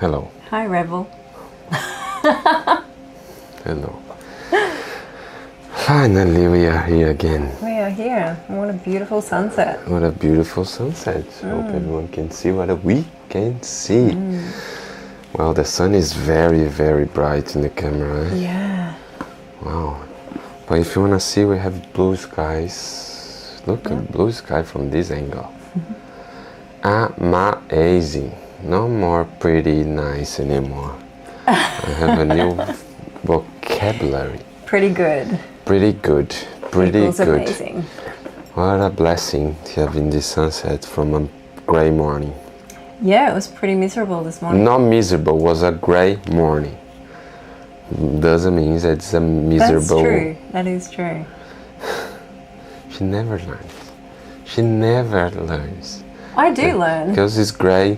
Hello. Hi, Rebel. Hello. Finally, we are here again. We are here. What a beautiful sunset. What a beautiful sunset. Hope everyone can see what we can see. Well, the sun is very, very bright in the camera. Eh? Yeah. Wow. But if you want to see, we have blue skies. Look at blue sky from this angle. Amazing. No more pretty nice anymore. I have a new vocabulary. Pretty good. Pretty good. Pretty Equals good. amazing. What a blessing to have in this sunset from a grey morning. Yeah, it was pretty miserable this morning. Not miserable, was a grey morning. Doesn't mean that it's a miserable. That's true. That is true. She never learns. She never learns. I do learn. Because it's grey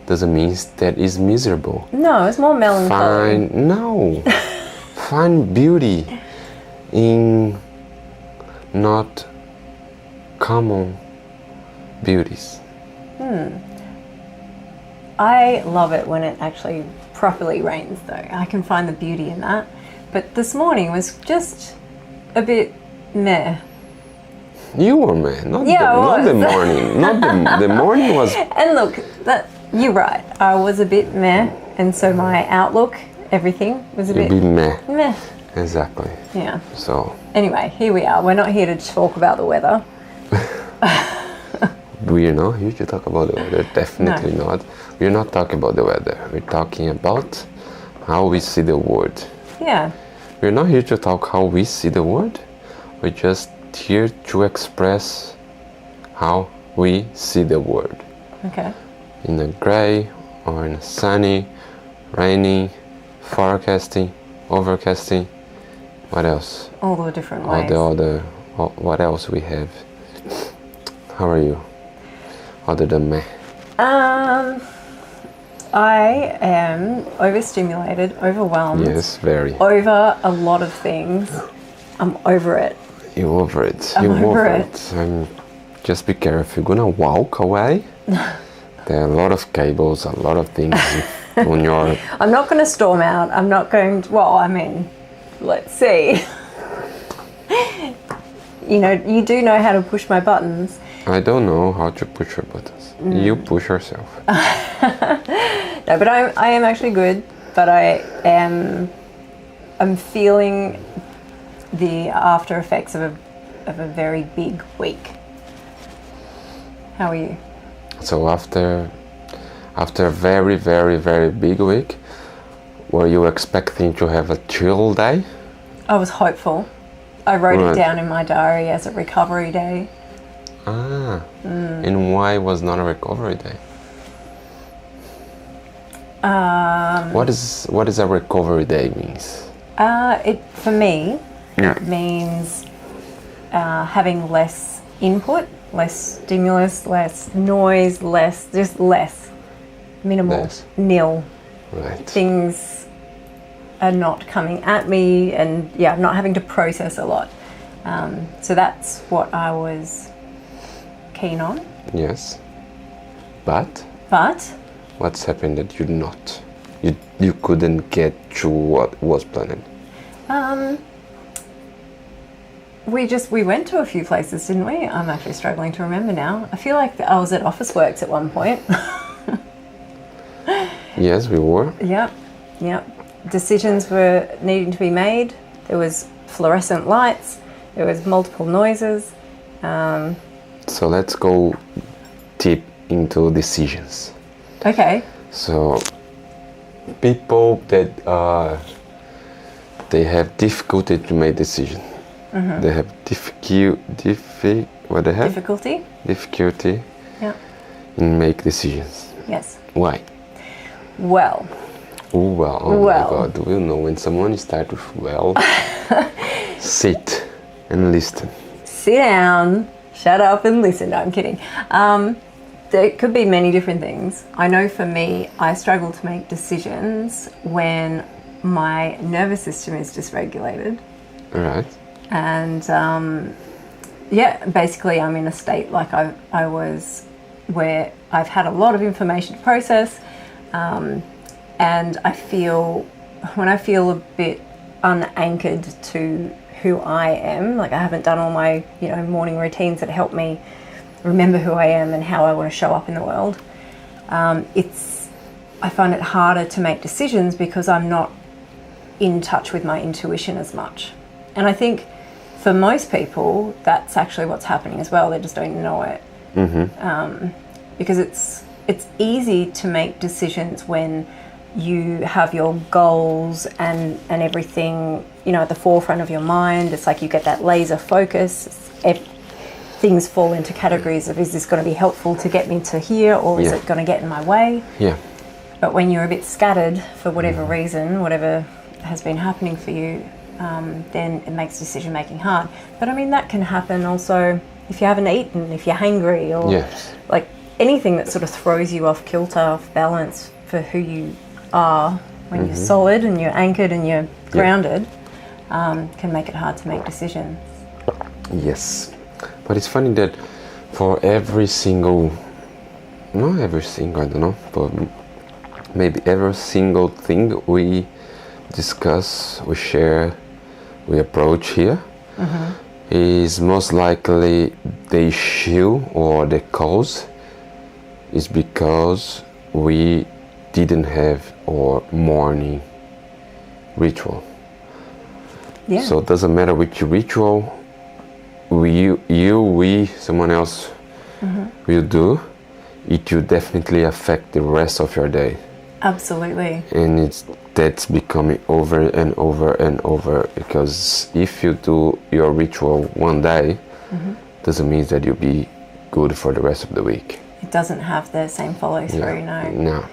doesn't mean that it's miserable. No, it's more melancholy. Find beauty in not common beauties. I love it when it actually properly rains, though. I can find the beauty in that. But this morning was just a bit meh. You were mad, not Yeah, the morning. The morning was. And look, you're right. I was a bit meh, and so my outlook, everything was a bit meh. meh. Exactly. Yeah. So. Anyway, here we are. We're not here to talk about the weather. We're not here to talk about the weather. Definitely not. We're not talking about the weather. We're talking about how we see the world. Yeah. We're not here to talk how we see the world. We're just here to express how we see the world. Okay. In a grey or in a sunny, rainy, forecasting, overcasting. What else? All the different ways. What else we have? How are you? Other than me. I am overstimulated, overwhelmed. Yes, very. Over a lot of things. I'm over it. You're over it. I'm You're over it. Just be careful. You're gonna walk away. There are a lot of cables, a lot of things on your. I'm not going to storm out. I'm not going to. Well, I mean, let's see. You do know how to push my buttons. I don't know how to push your buttons. You push yourself. No, but I am actually good. But I'm feeling the after effects of a very big week. How are you? So after a very, very, very big week, were you expecting to have a chill day? I was hopeful. I wrote it down in my diary as a recovery day. And why was not a recovery day? What is a recovery day means? For me, it means having less input, less stimulus, less noise, less minimal, nil. Right. Things are not coming at me, and I'm not having to process a lot. So that's what I was keen on. Yes. But what's happened that you couldn't get to what was planned? We went to a few places, didn't we? I'm actually struggling to remember now. I feel like I was at Officeworks at one point. Yes, we were. Yep. Decisions were needing to be made. There was fluorescent lights. There was multiple noises. So let's go deep into decisions. Okay. So people that they have difficulty to make decisions. They have difficulty in make decisions. Yes. Why? Well. Oh my God! Do you know when someone starts with well? Sit and listen. Sit down, shut up and listen. No, I'm kidding. There could be many different things. I know for me, I struggle to make decisions when my nervous system is dysregulated. All right. And basically I'm in a state like I was, where I've had a lot of information to process, And when I feel a bit unanchored to who I am, like I haven't done all my, morning routines that help me remember who I am and how I want to show up in the world, I find it harder to make decisions because I'm not in touch with my intuition as much. And I think for most people, that's actually what's happening as well. They just don't know it. Because it's easy to make decisions when you have your goals and everything, at the forefront of your mind. It's like you get that laser focus. Things fall into categories of, is this going to be helpful to get me to here, or is it going to get in my way? Yeah. But when you're a bit scattered for whatever reason, whatever has been happening for you, then it makes decision making hard. But I mean, that can happen also if you haven't eaten, if you're hangry, or like anything that sort of throws you off kilter, off balance for who you are when you're solid and you're anchored and you're grounded, can make it hard to make decisions. Yes. But it's funny that for every single, not every single, I don't know, but maybe every single thing we discuss, we share, we approach here, is most likely the issue or the cause is because we didn't have our morning ritual. Yeah. So it doesn't matter which ritual we, someone else will do, it will definitely affect the rest of your day. Absolutely. And that's becoming over and over and over, because if you do your ritual one day, doesn't mean that you'll be good for the rest of the week. It doesn't have the same follow through, No.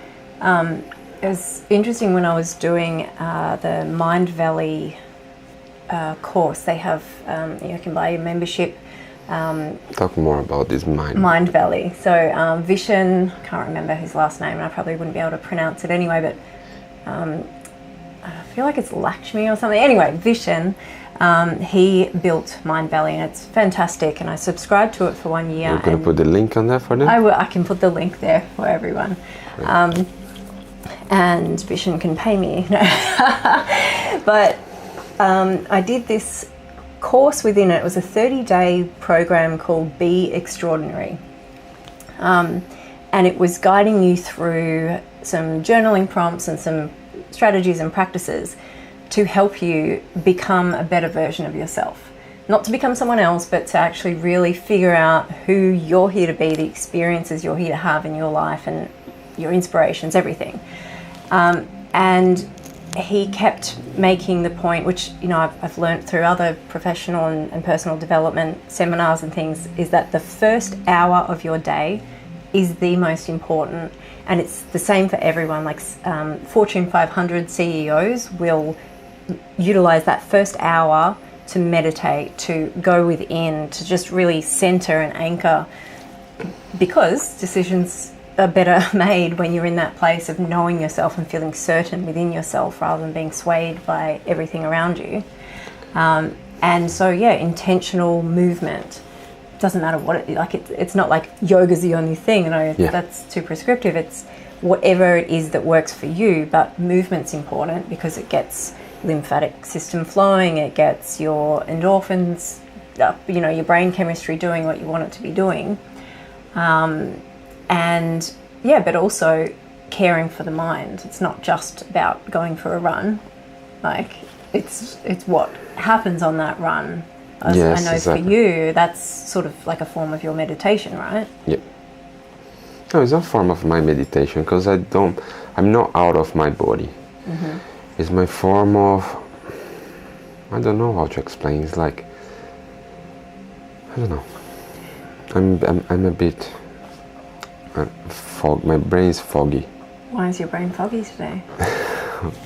It was interesting when I was doing the Mindvalley course. They have, you can buy a membership. Talk more about this Mindvalley. So Vishen, can't remember his last name, and I probably wouldn't be able to pronounce it anyway, but I feel like it's Lakhiani or something. Anyway, Vishen, he built Mindvalley, and it's fantastic, and I subscribed to it for 1 year. You're going to put the link on there for them? I can put the link there for everyone. Right. And Vishen can pay me. But I did this course within it. It was a 30-day program called Be Extraordinary. And it was guiding you through some journaling prompts and some strategies and practices to help you become a better version of yourself. Not to become someone else, but to actually really figure out who you're here to be, the experiences you're here to have in your life and your inspirations, everything. And he kept making the point, which I've learned through other professional and personal development seminars and things, is that the first hour of your day is the most important, and it's the same for everyone. Like Fortune 500 CEOs will utilize that first hour to meditate, to go within, to just really center and anchor, because decisions are better made when you're in that place of knowing yourself and feeling certain within yourself rather than being swayed by everything around you. And so, intentional movement. Doesn't matter what it's not like yoga's the only thing, that's too prescriptive. It's whatever it is that works for you, but movement's important because it gets lymphatic system flowing, it gets your endorphins up, your brain chemistry doing what you want it to be doing. But also caring for the mind. It's not just about going for a run. Like it's what happens on that run. Yes, I know exactly. For you, that's sort of like a form of your meditation, right? Yep. No, it's a form of my meditation because I'm not out of my body. It's my form of, I don't know how to explain. It's like, I don't know. I'm a bit my brain's foggy. Why is your brain foggy today?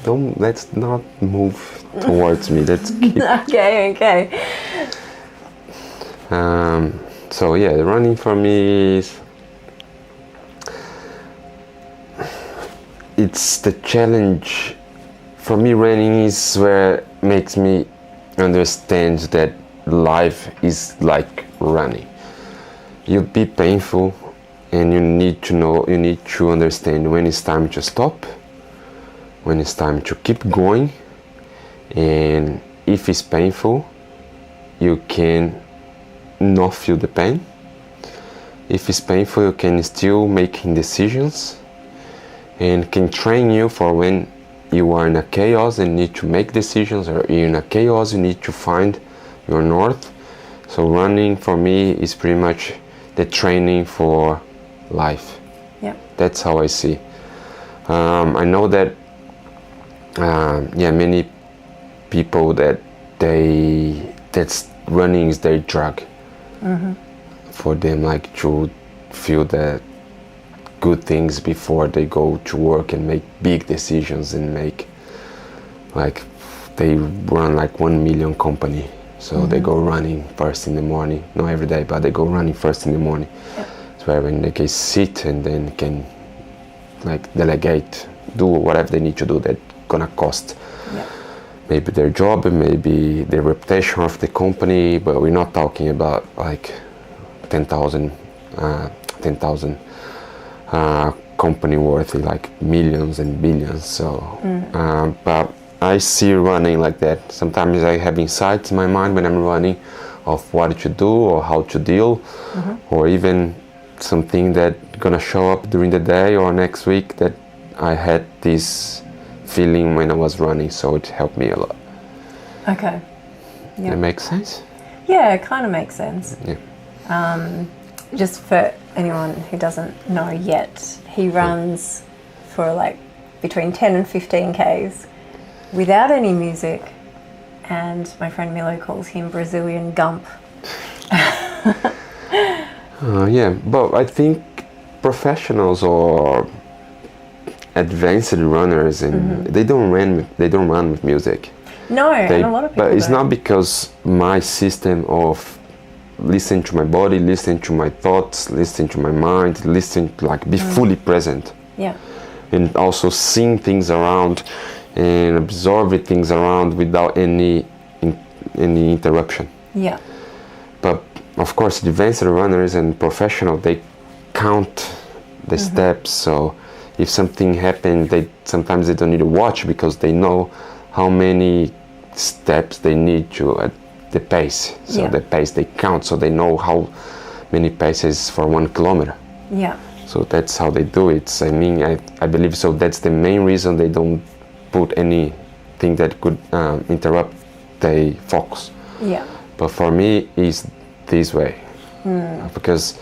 Let's not move towards me. Let's keep. Okay. So the running for me is, it's the challenge. For me, running is where it makes me understand that life is like running. You'll be painful, and you need to understand when it's time to stop when it's time to keep going, and if it's painful, you can not feel the pain. If it's painful, you can still making decisions, and can train you for when you are in a chaos and need to make decisions, or you're in a chaos, you need to find your north. So running for me is pretty much the training for life. Yeah. That's how I see. I know that many people that's running is their drug. For them, like to feel the good things before they go to work and make big decisions and make, like, they run like 1 million company, so they go running first in the morning, not every day, but they go running first in the morning. So when they can sit and then can like delegate, do whatever they need to do that gonna cost maybe their job and maybe the reputation of the company, but we're not talking about like 10,000 company worth like millions and billions. So but I see running like that. Sometimes I have insights in my mind when I'm running of what to do or how to deal, or even something that gonna show up during the day or next week that I had this feeling when I was running, so it helped me a lot. Okay. That makes sense? Yeah, it kind of makes sense. Yeah. Just for anyone who doesn't know yet, he runs for like between 10 and 15 Ks without any music, and my friend Milo calls him Brazilian Gump. Yeah, but I think professionals or advanced runners and they don't run with music. No, and a lot of people but it's don't. not because my system of listening to my body, listening to my thoughts, listening to my mind, listening to like be fully present. Yeah. And also seeing things around and absorbing things around without any interruption. Yeah. But of course, advanced runners and professional, they count the steps. So if something happened, sometimes they don't need to watch because they know how many steps they need to at the pace. So the pace they count, so they know how many paces for 1 kilometer. Yeah. So that's how they do it. I mean, I believe so. That's the main reason they don't put anything that could interrupt their focus. Yeah. But for me, it's this way. Because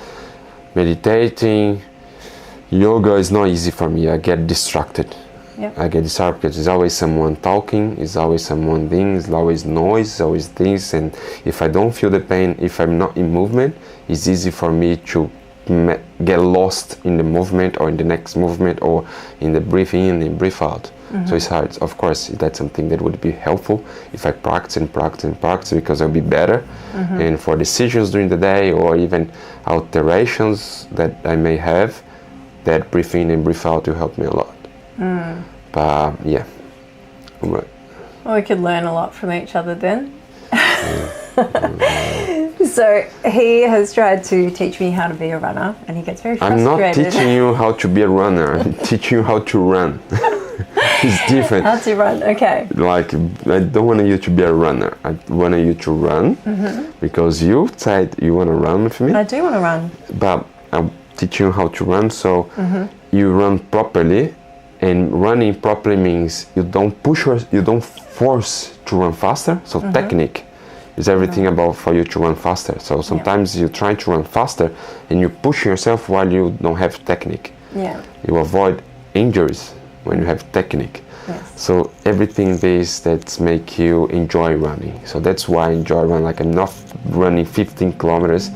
meditating, yoga is not easy for me. I get distracted. Yep. I get distracted because there's always someone talking, there's always someone doing, there's always noise, always things. And if I don't feel the pain, if I'm not in movement, it's easy for me to get lost in the movement or in the next movement or in the breathe in and breathe out. So it's hard. Of course, that's something that would be helpful if I practice and practice and practice, because I'll be better. And for decisions during the day or even alterations that I may have, that breathe in and breathe out will help me a lot. But yeah. Right. Well, we could learn a lot from each other then. So he has tried to teach me how to be a runner, and he gets very frustrated. I'm not teaching you how to be a runner. I'm teaching you how to run. It's different. How to run, okay. Like, I don't want you to be a runner. I want you to run because you said you want to run with me. I do want to run. But I'm teaching you how to run, so you run properly. And running properly means you don't push or you don't force to run faster. So technique is everything about for you to run faster. So sometimes you try to run faster and you push yourself while you don't have technique. Yeah. You avoid injuries when you have technique. Yes. So everything this that make you enjoy running. So that's why I enjoy running. Like, I'm not running 15 kilometers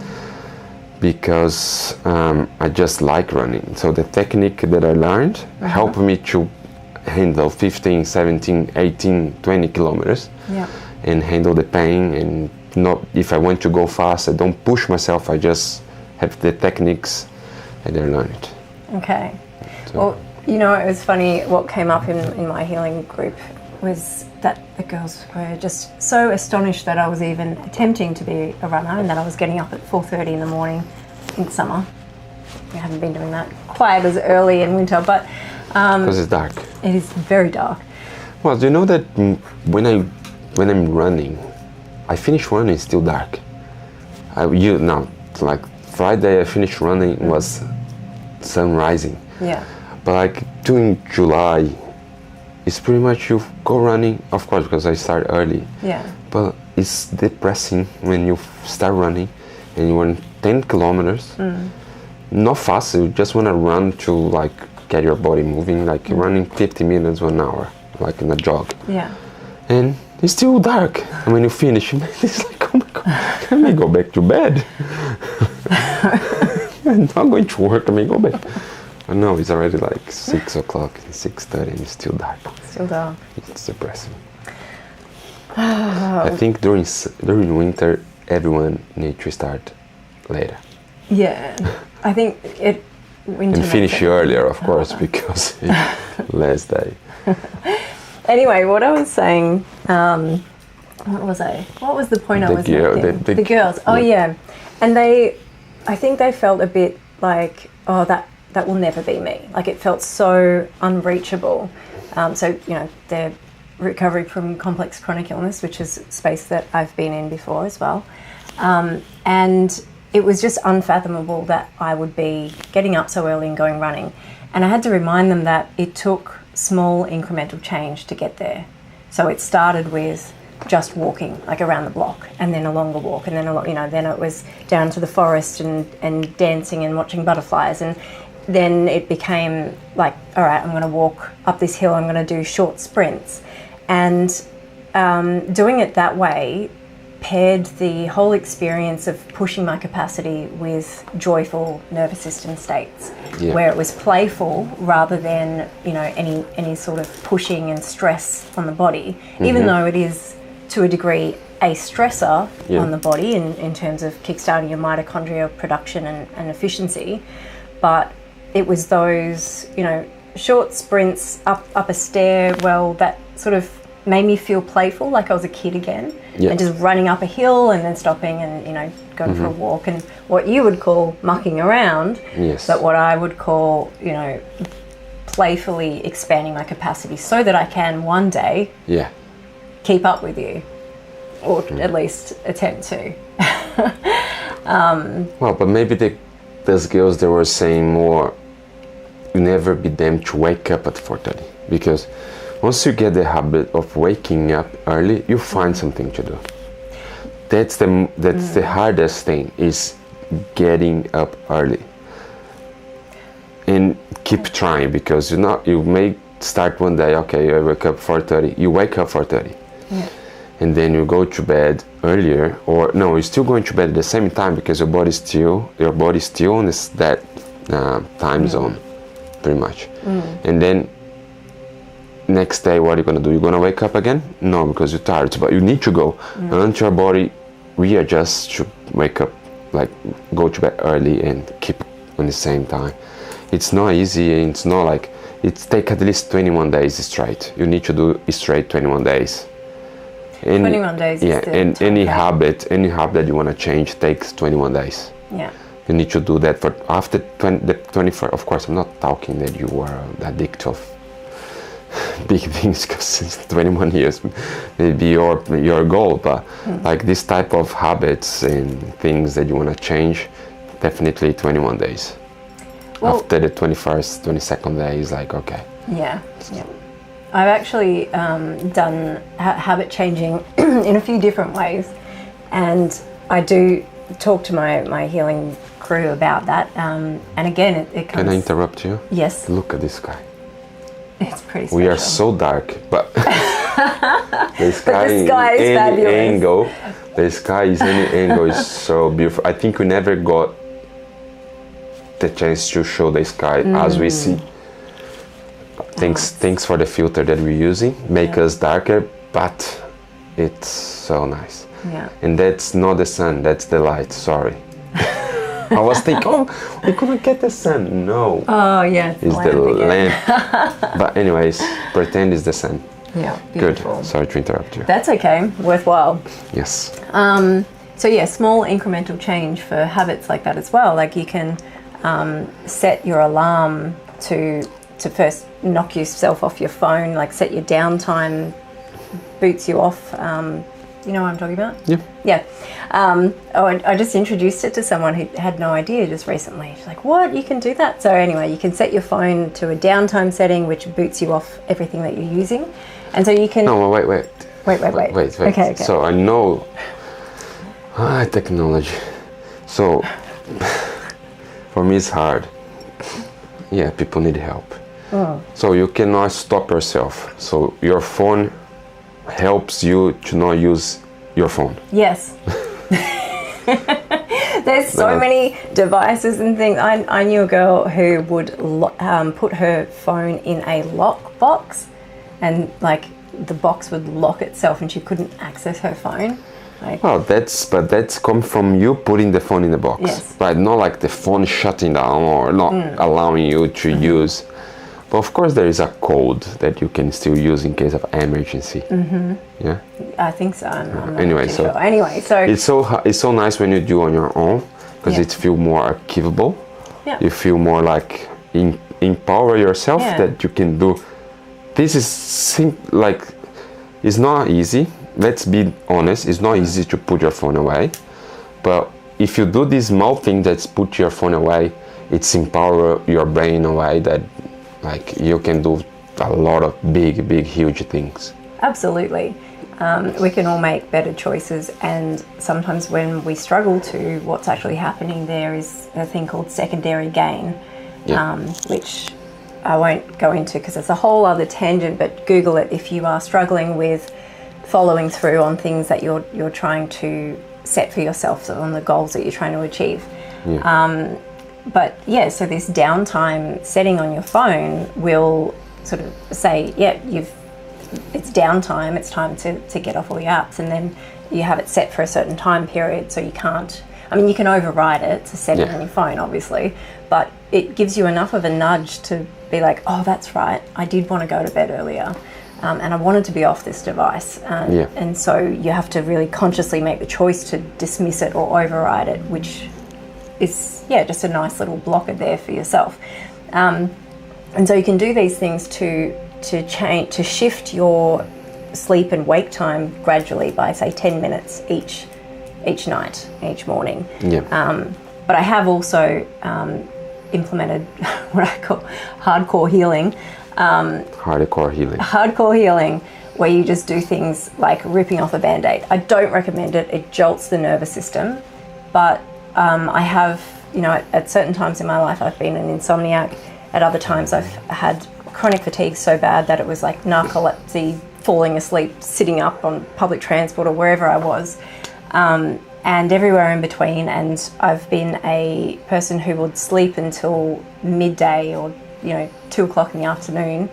because I just like running. So the technique that I learned helped me to handle 15, 17, 18, 20 kilometers and handle the pain. And not, if I want to go fast, I don't push myself. I just have the techniques and I learn it. Okay. So. Well, you know, it was funny, what came up in my healing group was that the girls were just so astonished that I was even attempting to be a runner, and that I was getting up at 4:30 in the morning in summer. We haven't been doing that quite as early in winter, but Because it's dark. It is very dark. Well, do you know that when I'm running, I finish running, it's still dark. Like Friday I finished running, was sun rising. Yeah. But like during July, it's pretty much you go running, of course, because I start early. Yeah. But it's depressing when you start running and you run 10 kilometers. Not fast, you just want to run to like get your body moving, like running 50 minutes, 1 hour, like in a jog. Yeah. And it's still dark. And when you finish, it's like, oh my God, can I go back to bed? I'm not going to work, I may go back. I know it's already like 6 o'clock, 6:30, and it's still dark. Still dark. It's depressing. I think during winter, everyone needs to start later. Yeah. I think winter and finish earlier, of course, because it's less day. Anyway, what I was saying, what was the point I was making? The girls. Oh yeah. And I think they felt a bit like, oh, that will never be me. Like it felt so unreachable. So, you know, their recovery from complex chronic illness, which is a space that I've been in before as well. And it was just unfathomable that I would be getting up so early and going running. And I had to remind them that it took small incremental change to get there. So it started with just walking, like around the block, and then a longer walk, and then then it was down to the forest and dancing and watching butterflies, and then it became like, all right, I'm going to walk up this hill, I'm going to do short sprints, and doing it that way paired the whole experience of pushing my capacity with joyful nervous system states, where it was playful rather than any sort of pushing and stress on the body, even though it is to a degree a stressor on the body in terms of kickstarting your mitochondria production and efficiency. But it was those short sprints up a stairwell that sort of made me feel playful, like I was a kid again, and just running up a hill and then stopping and going for a walk, and what you would call mucking around, but what I would call playfully expanding my capacity so that I can one day keep up with you, or at least attempt to. Well, but maybe those girls, they were saying more, you never be them to wake up at 4:30, because once you get the habit of waking up early, you find something to do. That's the hardest thing, is getting up early. And keep trying, because you may start one day, okay, I wake up 4:30. You wake up 4:30. And then you go to bed earlier, or no, you're still going to bed at the same time, because your body's still in that time zone, pretty much. And then next day, what are you going to do? You're going to wake up again? No, because you're tired. But you need to go until your body readjusts to wake up, like go to bed early and keep on the same time. It's not easy, and it's not like, it takes at least 21 days straight. You need to do straight 21 days. 21 days is the and any habit that you want to change takes 21 days. You need to do that for after the 21st. Of course, I'm not talking that you are addicted of big things, because since 21 years maybe your goal, but like this type of habits and things that you want to change, definitely 21 days. Well, after the 21st, 22nd day is like, okay. I've actually done habit changing in a few different ways, and I do talk to my healing crew about that, and again it comes... Can I interrupt you? Yes. Look at this sky. It's pretty special. We are so dark, but the sky is fabulous. The sky is any angle is so beautiful. I think we never got the chance to show the sky as we see. Thanks for the filter that we're using. Make us darker, but it's so nice. And that's not the sun, that's the light. Sorry. I was thinking, we're gonna get the sun. No. Oh yeah, it's the lamp. But anyways, pretend it's the sun. Beautiful. Good. Sorry to interrupt you. That's okay. Worthwhile. Yes. So small incremental change for habits like that as well. Like you can set your alarm to to first knock yourself off your phone, like set your downtime, boots you off. You know what I'm talking about? Yeah. Yeah. I just introduced it to someone who had no idea just recently. She's like, what? You can do that? So anyway, you can set your phone to a downtime setting, which boots you off everything that you're using. And so you can... No, wait. Wait. Okay. So I know technology. So for me it's hard. Yeah, people need help. So you cannot stop yourself. So your phone helps you to not use your phone. Yes. There's so many devices and things. I knew a girl who would put her phone in a lock box, and like the box would lock itself and she couldn't access her phone. Well, that's come from you putting the phone in the box. Yes. Right? Not like the phone shutting down or not allowing you to use. But of course there is a code that you can still use in case of emergency. Yeah. I think so. I'm not Anyway, too so sure. Anyway, so it's so nice when you do on your own, because it feels more achievable. Yeah. You feel more like empower yourself that you can do. This is like it's not easy. Let's be honest. It's not easy to put your phone away, but if you do this small thing that's put your phone away, it's empower your brain in a way that like you can do a lot of big, huge things. Absolutely. We can all make better choices, and sometimes when we struggle to, what's actually happening there is a thing called secondary gain, which I won't go into because it's a whole other tangent, but Google it if you are struggling with following through on things that you're trying to set for yourself, so on the goals that you're trying to achieve. But yeah, so this downtime setting on your phone will sort of say, it's downtime, it's time to get off all your apps, and then you have it set for a certain time period, so you can't, you can override it to set it on your phone, obviously, but it gives you enough of a nudge to be like, oh, that's right, I did want to go to bed earlier, and I wanted to be off this device. And so you have to really consciously make the choice to dismiss it or override it, which is just a nice little blocker there for yourself. And so you can do these things to shift your sleep and wake time gradually by, say, 10 minutes each night, each morning. But I have also implemented what I call hardcore healing. Hardcore healing, where you just do things like ripping off a Band-Aid. I don't recommend it. It jolts the nervous system, but I have, at certain times in my life, I've been an insomniac. At other times, I've had chronic fatigue so bad that it was like narcolepsy, falling asleep, sitting up on public transport or wherever I was, and everywhere in between. And I've been a person who would sleep until midday or 2 o'clock in the afternoon,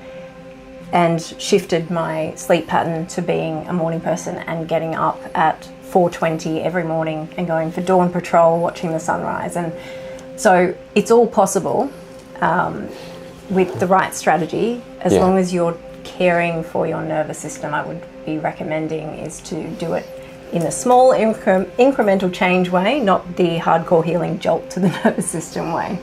and shifted my sleep pattern to being a morning person and getting up at 4:20 every morning and going for dawn patrol, watching the sunrise. And so it's all possible with the right strategy, as long as you're caring for your nervous system. I would be recommending is to do it in a small incremental change way, not the hardcore healing jolt to the nervous system way.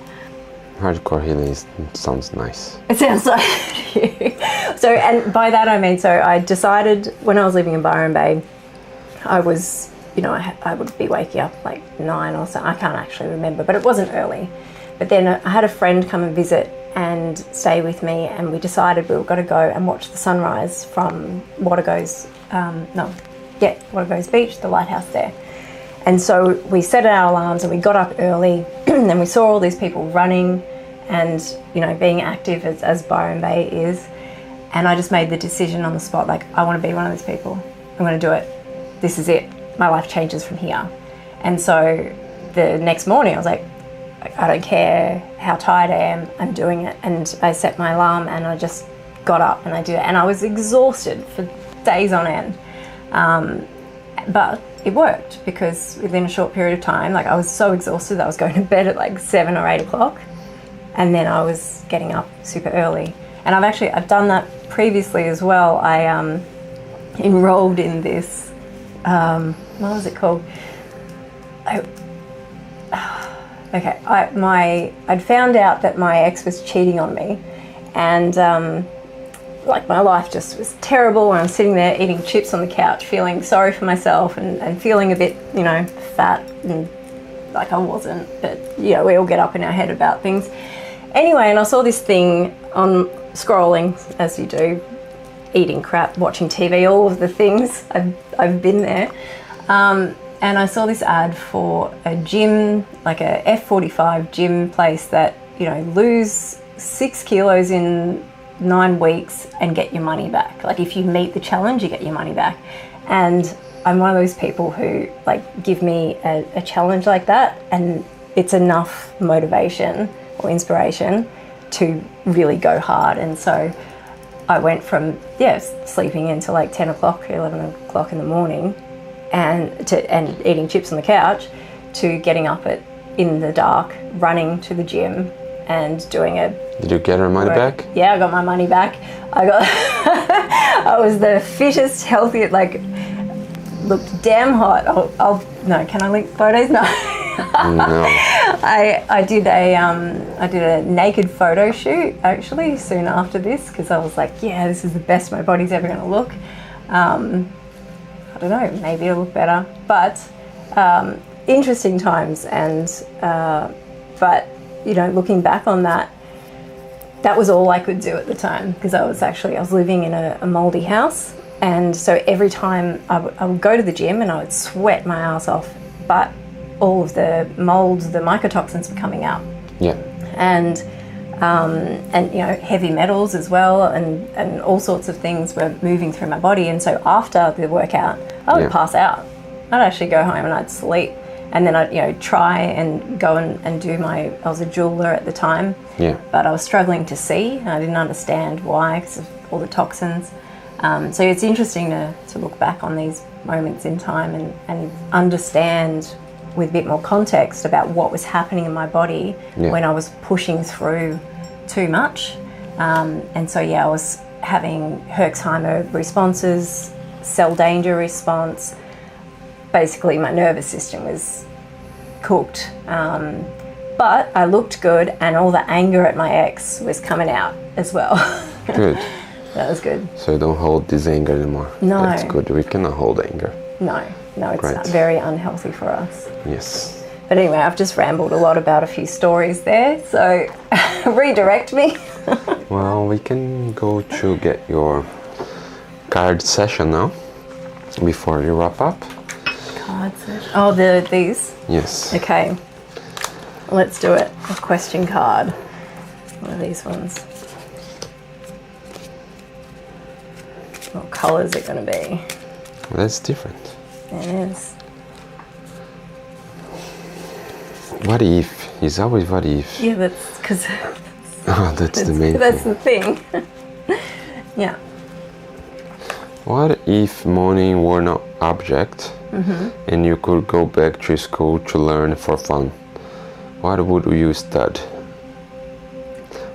Hardcore healing sounds nice. It sounds like you. So, and by that I mean, so I decided when I was living in Byron Bay, I was, I would be waking up like 9 or so. I can't actually remember, but it wasn't early. But then I had a friend come and visit and stay with me, and we decided we were going to go and watch the sunrise from Watergoes Beach, the lighthouse there. And so we set our alarms and we got up early and we saw all these people running and, being active as Byron Bay is. And I just made the decision on the spot, like, I want to be one of these people. I'm going to do it. This is it. My life changes from here. And so the next morning I was like, I don't care how tired I am, I'm doing it. And I set my alarm and I just got up and I did it. And I was exhausted for days on end. But it worked, because within a short period of time, like, I was so exhausted that I was going to bed at like 7 or 8 o'clock. And then I was getting up super early. And I've done that previously as well. I enrolled in this, what was it called? I'd found out that my ex was cheating on me, and like my life just was terrible. And I'm sitting there eating chips on the couch, feeling sorry for myself and feeling a bit, you know, fat, and like I wasn't, but you know, we all get up in our head about things. Anyway, and I saw this thing on scrolling, as you do, eating crap, watching TV, all of the things. I've been there. And I saw this ad for a gym, like a F45 gym place that, you know, lose 6 kilos in 9 weeks and get your money back. Like if you meet the challenge, you get your money back. And I'm one of those people who like give me a challenge like that, and it's enough motivation or inspiration to really go hard. And so I went from, sleeping until like 10 o'clock, 11 o'clock in the morning, and eating chips on the couch, to getting up in the dark, running to the gym and doing a... Did you get her money back? Yeah, I got my money back. I was the fittest, healthiest, like, looked damn hot. No, can I link photos? No. No. I did a naked photo shoot actually soon after this, because I was like, yeah, this is the best my body's ever going to look. I don't know, maybe it'll look better, but interesting times. And but you know, looking back on that was all I could do at the time, because I was living in a mouldy house, and so every time I would go to the gym and I would sweat my ass off, but all of the mold, the mycotoxins were coming out. Yeah. And you know, heavy metals as well, and all sorts of things were moving through my body. And so after the workout, I would pass out. I'd actually go home and I'd sleep, and then I'd, you know, try and go and do I was a jeweler at the time, but I was struggling to see, and I didn't understand why, because of all the toxins. So it's interesting to look back on these moments in time and understand with a bit more context about what was happening in my body when I was pushing through too much. And so, I was having Herxheimer responses, cell danger response. Basically, my nervous system was cooked. But I looked good, and all the anger at my ex was coming out as well. Good. That was good. So you don't hold this anger anymore. No. That's good. We cannot hold anger. No, it's not very unhealthy for us. Yes. But anyway, I've just rambled a lot about a few stories there, so redirect me. Well, we can go to get your card session now, before you wrap up. Card session? Oh, these? Yes. Okay, let's do it. A question card. One of these ones. What colour is it going to be? Well, that's different. It is. What if? It's always what if. Yeah, that's because... Oh, that's the main That's thing. the thing. Yeah. What if money were not object, and you could go back to school to learn for fun? What would you study?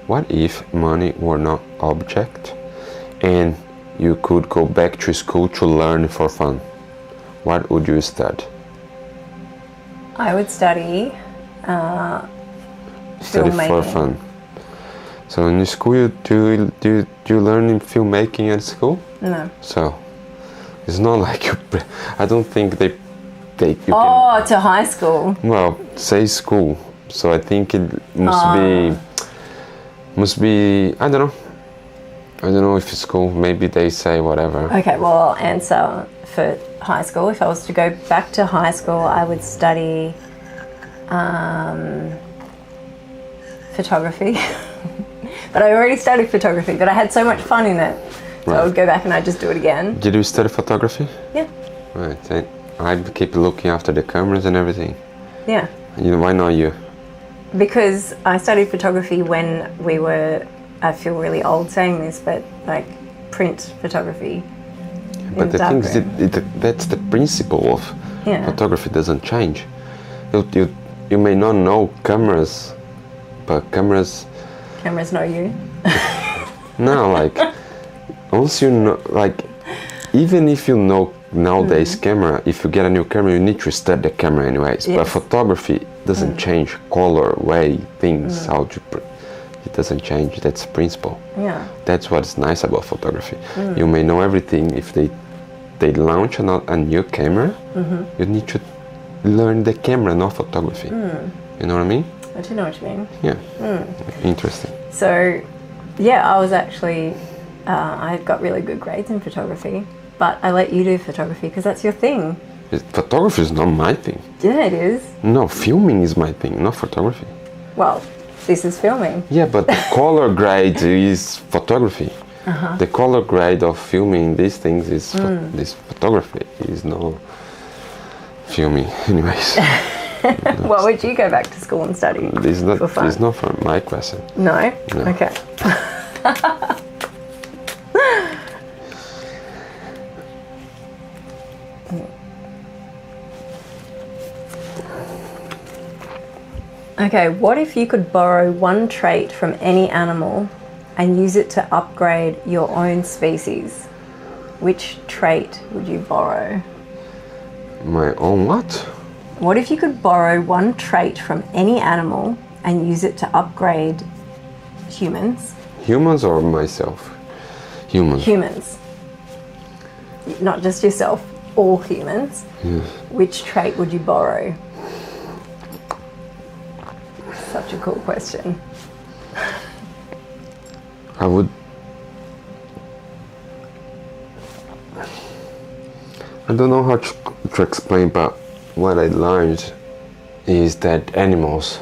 What if money were not object, and you could go back to school to learn for fun? What would you study? I would study Study for filmmaking. fun. So in school, do you learn in filmmaking at school? No. So it's not like you. I don't think they you Oh, to high school. can. Well, say school. So I think it must be. I don't know if it's school. Maybe they say whatever. Okay, well, I'll answer for high school. If I was to go back to high school, I would study photography. But I already studied photography, but I had so much fun in it. So I would go back and I'd just do it again. Did you study photography? Yeah. Right. And I keep looking after the cameras and everything. Yeah. Why not you? Because I studied photography when we were, I feel really old saying this, but like print photography. But the thing is, that's the principle of photography doesn't change. You may not know cameras, but cameras know you. No, like once you know, like even if you know nowadays camera, if you get a new camera, you need to study the camera anyways. But photography doesn't change color, way, things, how to it doesn't change. That's the principle. Yeah. That's what's nice about photography. You may know everything. If they launch a new camera, you need to learn the camera, not photography. You know what I mean? I do know what you mean. Yeah. Interesting. So, yeah, I was actually, I got really good grades in photography, but I let you do photography because that's your thing. Photography is not my thing. Yeah, it is. No, filming is my thing, not photography. Well, this is filming. Yeah, but the color grade is photography. The color grade of filming these things is this photography is no filming. Anyways. What would you go back to school and study? This for fun? is not for my question. No? No. Okay. Okay, what if you could borrow one trait from any animal and use it to upgrade your own species? Which trait would you borrow? My own what? What if you could borrow one trait from any animal and use it to upgrade humans? Humans or myself? Humans. Humans. Not just yourself, all humans. Yes. Which trait would you borrow? Such a cool question. I would. I don't know how to explain, but what I learned is that animals,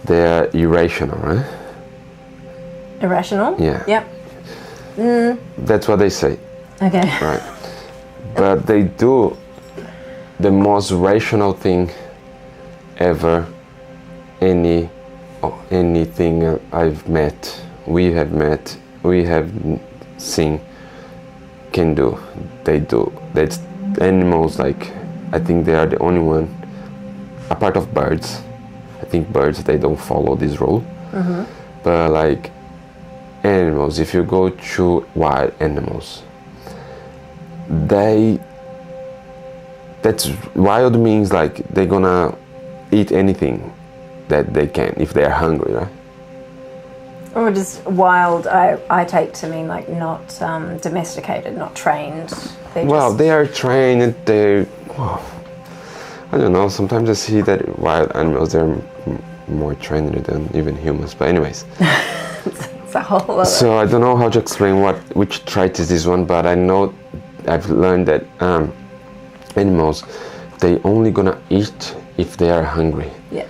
they are irrational, right? Irrational? Yeah. Yep. That's what they say, Okay. right? But they do the most rational thing ever. Anything I've met, we have seen, can do. They do. That's animals. Like, I think they are the only one, apart of birds. I think birds, they don't follow this rule. But like animals, if you go to wild animals, that's wild means like they're gonna eat anything that they can if they are hungry, right? Or just wild, I take to mean like not domesticated, not trained. Well, they are trained, I don't know, sometimes I see that wild animals, they're more trained than even humans, but anyways. It's a whole other... So I don't know how to explain which trait is this one, but I know I've learned that animals, they only gonna eat if they are hungry. Yeah.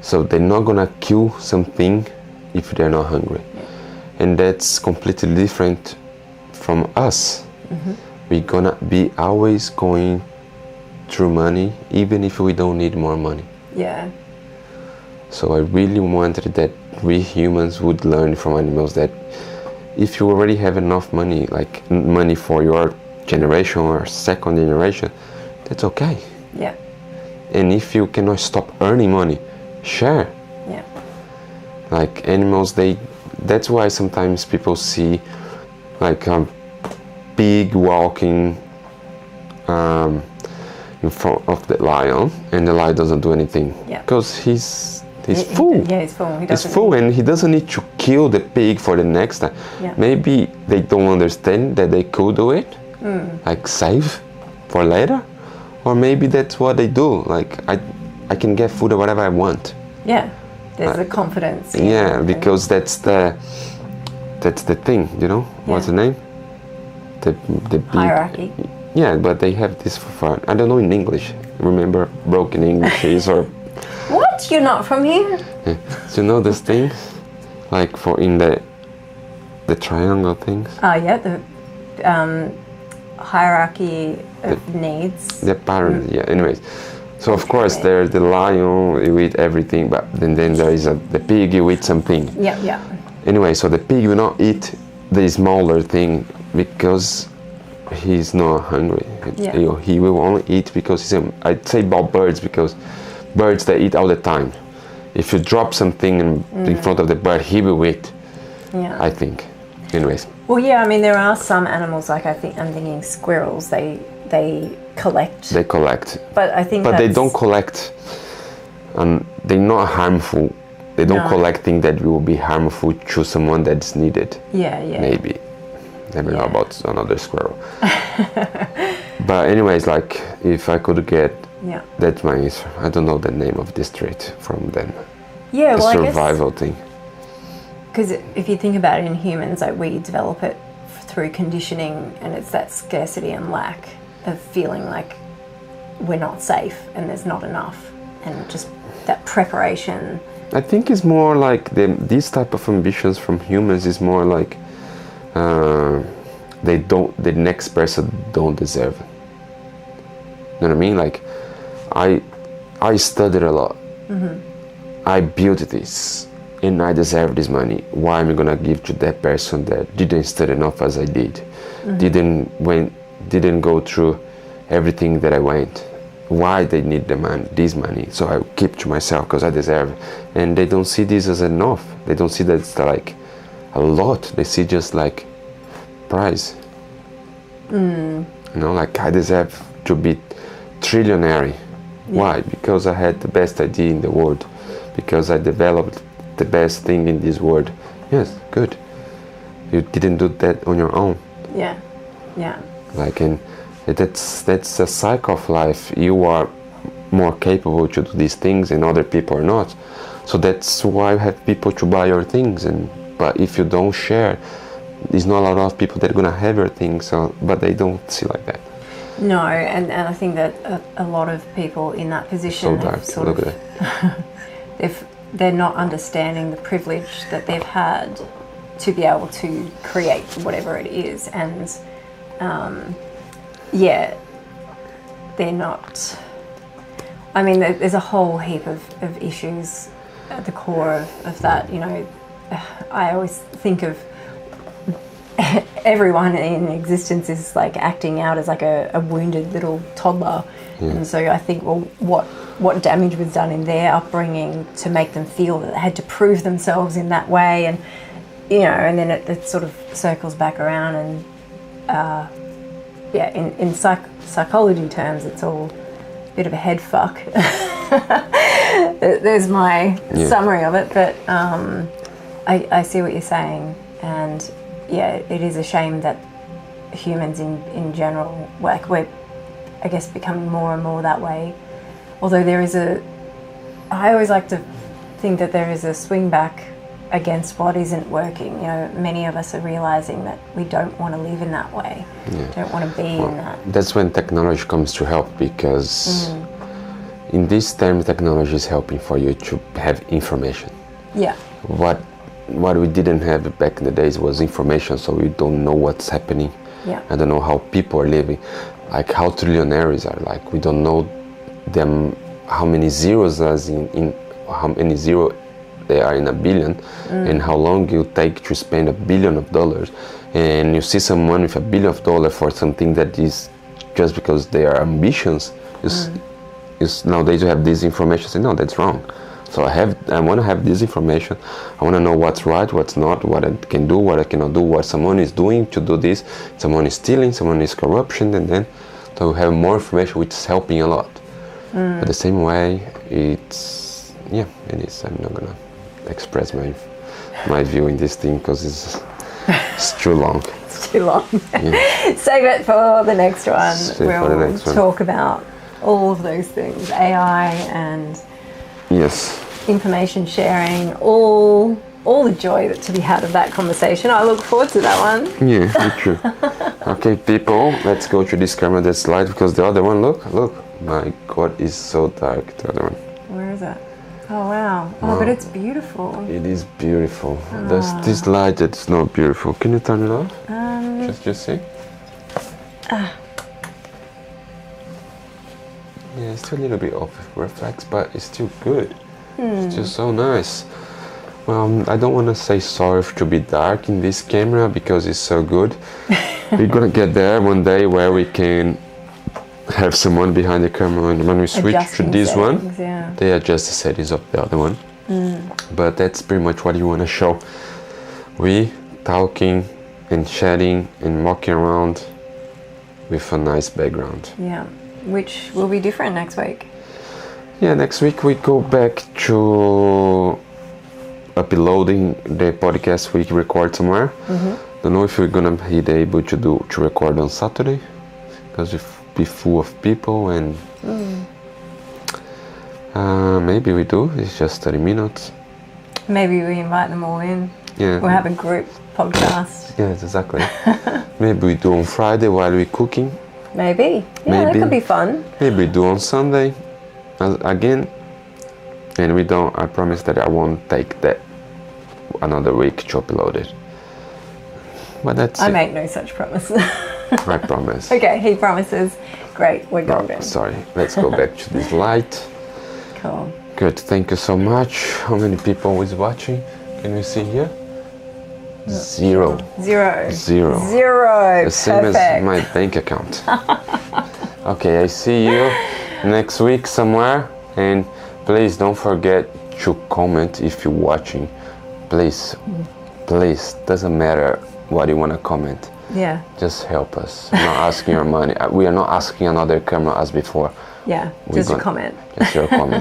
So they're not gonna kill something if they're not hungry. Yeah. And that's completely different from us. We're gonna be always going through money, even if we don't need more money. Yeah. So I really wanted that we humans would learn from animals that if you already have enough money, like money for your generation or second generation, that's okay. Yeah. And if you cannot stop earning money, share. Yeah. Like animals, that's why sometimes people see like a pig walking in front of the lion, and the lion doesn't do anything. Yeah. Because he's full. Yeah, he's full. He's full, and he doesn't need to kill the pig for the next time. Yeah. Maybe they don't understand that they could do it, like save for later, or maybe that's what they do. Like I can get food or whatever I want. Yeah. There's the confidence. Yeah, because that's the thing, you know. What's the name? The big hierarchy. Yeah, but they have this for fun. I don't know in English. Remember, broken English is or. What? You're not from here? Yeah. So you know these things, like for in the triangle things. Oh yeah, the hierarchy of needs. The parents, yeah. Anyways, so of course there's the lion, you eat everything, but then there is the pig, you eat something. Yeah, yeah. Anyway, so the pig will not eat the smaller thing because he's not hungry. Yeah. He will only eat because I'd say about birds, because birds, they eat all the time. If you drop something in front of the bird, he will eat. Yeah. I think. Anyways. Well, yeah. I mean, there are some animals, like I'm thinking squirrels. They collect. They collect. But I think. But they don't collect. They're not harmful. They don't No. collect things that will be harmful to someone that's needed. Yeah. Maybe. Never know Yeah. about another squirrel. But anyways, like, if I could get that money, I don't know the name of this trait from them. Yeah, The well, survival thing. Because if you think about it in humans, like we develop it through conditioning, and it's that scarcity and lack of feeling like we're not safe and there's not enough, and just that preparation. I think it's more like these type of ambitions from humans is more like the next person don't deserve it. You know what I mean? Like, I studied a lot. I built this, and I deserve this money. Why am I gonna give to that person that didn't study enough as I did, didn't go through everything that I went? Why they need this money? So I keep to myself because I deserve it. And they don't see this as enough. They don't see that it's like a lot. They see just like price. You know, like, I deserve to be trillionaire. Why? Because I had the best idea in the world. Because I developed the best thing in this world. Yes, good. You didn't do that on your own. Yeah. Like, and that's a cycle of life. You are more capable to do these things, and other people are not. So that's why you have people to buy your things. But if you don't share, there's not a lot of people that are gonna have your things. So, but they don't see like that. No, and I think that a lot of people in that position So dark. sort Look of, at it. they're not understanding the privilege that they've had to be able to create whatever it is, and they're not. I mean, there's a whole heap of issues at the core of that. You know, I always think of everyone in existence is like acting out as like a wounded little toddler. And so I think, well, what damage was done in their upbringing to make them feel that they had to prove themselves in that way, and you know, and then it sort of circles back around, and in psychology terms, it's all a bit of a head fuck. There's my summary of it, but I see what you're saying, and it is a shame that humans in general, like, we're, I guess, becoming more and more that way. Although I always like to think that there is a swing back against what isn't working. You know, many of us are realizing that we don't want to live in that way. Don't want to be in that. That's when technology comes to help, because in this time, technology is helping for you to have information. Yeah. What we didn't have back in the days was information, so we don't know what's happening. I don't know how people are living, like how trillionaires are. Like, we don't know them, how many zeros as in how many zero they are in a billion, and how long you take to spend $1 billion. And you see someone with $1 billion for something that is just because they are ambitions. Is nowadays you have this information, say no, that's wrong. So I want to have this information. I want to know what's right, what's not, what I can do, what I cannot do, what someone is doing to do this. Someone is stealing, someone is corruption, and then so we have more information, which is helping a lot. But the same way, it is. I'm not gonna express my view in this thing because it's too long. It's too long. Save it for the next one. We'll talk about all of those things, AI and information sharing, all the joy that to be had of that conversation. I look forward to that one. Yeah, me too. Okay, people, let's go to this camera that's light, because the other one, look, my God, is so dark, the other one. Where is it? Oh, wow. Oh, but it's beautiful. It is beautiful. There's this light that's not beautiful. Can you turn it off? Just see. Yeah, it's still a little bit of reflex, but it's still good. It's just so nice. Well, I don't want to say sorry to be dark in this camera because it's so good. We're gonna get there one day where we can have someone behind the camera, and when we switch to this one, they adjust the settings of the other one. But that's pretty much what you want to show. We talking and chatting and walking around with a nice background. Yeah, which will be different next week. Yeah, next week we go back to uploading the podcast we record tomorrow. Don't know if we're gonna be able to record on Saturday, because we'll be full of people, and maybe we do. It's just 30 minutes. Maybe we invite them all in. Yeah. We'll have a group podcast. Yes, exactly. Maybe we do on Friday while we're cooking. Maybe. Yeah, that could be fun. Maybe we do on Sunday again. And we don't. I promise that I won't take that another week to upload it. But that's I it. make no such promise. I promise. Okay, he promises. Great, we're golden. Sorry, let's go back to this light. Cool. Good, thank you so much. How many people is watching? Can we see here? Zero. Zero. The same Perfect. as my bank account. Okay, I see you next week somewhere. And please don't forget to comment if you're watching. Please, doesn't matter what you want to comment. Yeah. Just help us. I'm not asking your money. We are not asking another camera as before. Yeah, just a comment. Just your comment.